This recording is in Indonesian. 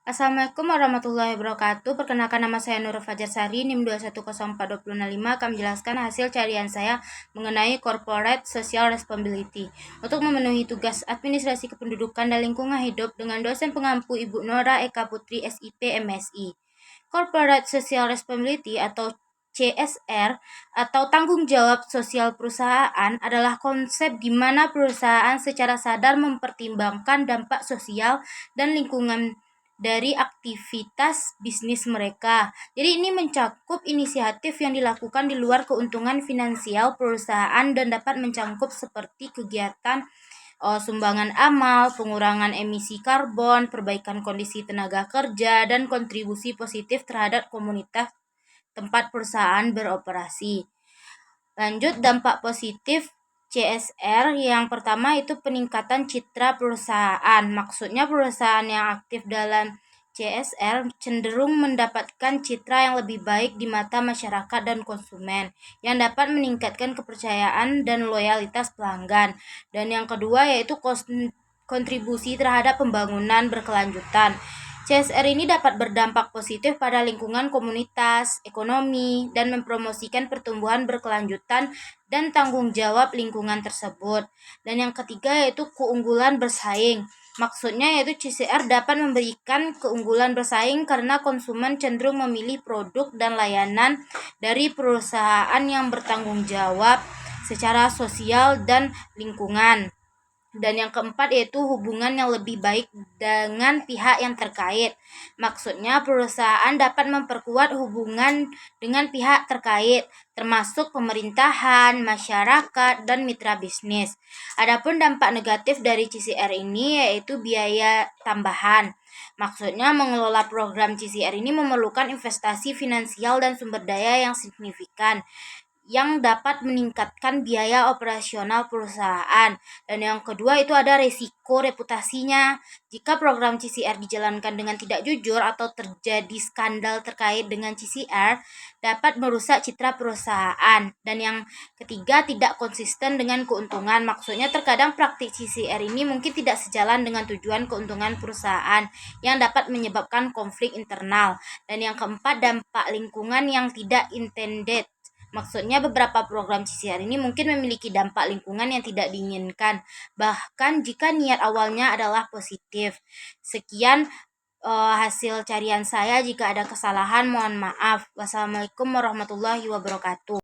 Assalamualaikum warahmatullahi wabarakatuh. Perkenalkan, nama saya Nur Fajarsari, NIM 2104205. Kami jelaskan hasil carian saya mengenai Corporate Social Responsibility. Untuk memenuhi tugas administrasi kependudukan dan lingkungan hidup dengan dosen pengampu Ibu Nora Eka Putri SIP MSI. Corporate Social Responsibility atau CSR atau tanggung jawab sosial perusahaan adalah konsep di mana perusahaan secara sadar mempertimbangkan dampak sosial dan lingkungan dari aktivitas bisnis mereka. Jadi ini mencakup inisiatif yang dilakukan di luar keuntungan finansial perusahaan dan dapat mencakup seperti kegiatan sumbangan amal, pengurangan emisi karbon, perbaikan kondisi tenaga kerja, dan kontribusi positif terhadap komunitas tempat perusahaan beroperasi. Lanjut, dampak positif CSR yang pertama itu peningkatan citra perusahaan. Maksudnya perusahaan yang aktif dalam CSR cenderung mendapatkan citra yang lebih baik di mata masyarakat dan konsumen, yang dapat meningkatkan kepercayaan dan loyalitas pelanggan. Dan yang kedua yaitu kontribusi terhadap pembangunan berkelanjutan. CSR ini dapat berdampak positif pada lingkungan komunitas, ekonomi, dan mempromosikan pertumbuhan berkelanjutan dan tanggung jawab lingkungan tersebut. Dan yang ketiga yaitu keunggulan bersaing. Maksudnya yaitu CSR dapat memberikan keunggulan bersaing karena konsumen cenderung memilih produk dan layanan dari perusahaan yang bertanggung jawab secara sosial dan lingkungan. Dan yang keempat yaitu hubungan yang lebih baik dengan pihak yang terkait. Maksudnya perusahaan dapat memperkuat hubungan dengan pihak terkait, termasuk pemerintahan, masyarakat, dan mitra bisnis. Adapun dampak negatif dari CSR ini yaitu biaya tambahan. Maksudnya mengelola program CSR ini memerlukan investasi finansial dan sumber daya yang signifikan, yang dapat meningkatkan biaya operasional perusahaan. Dan yang kedua itu ada resiko reputasinya. Jika program CSR dijalankan dengan tidak jujur atau terjadi skandal terkait dengan CSR, dapat merusak citra perusahaan. Dan yang ketiga tidak konsisten dengan keuntungan. Maksudnya terkadang praktik CSR ini mungkin tidak sejalan dengan tujuan keuntungan perusahaan, yang dapat menyebabkan konflik internal. Dan yang keempat dampak lingkungan yang tidak intended. Maksudnya beberapa program CSR ini mungkin memiliki dampak lingkungan yang tidak diinginkan, bahkan jika niat awalnya adalah positif. Sekian hasil carian saya. Jika ada kesalahan mohon maaf. Wassalamualaikum warahmatullahi wabarakatuh.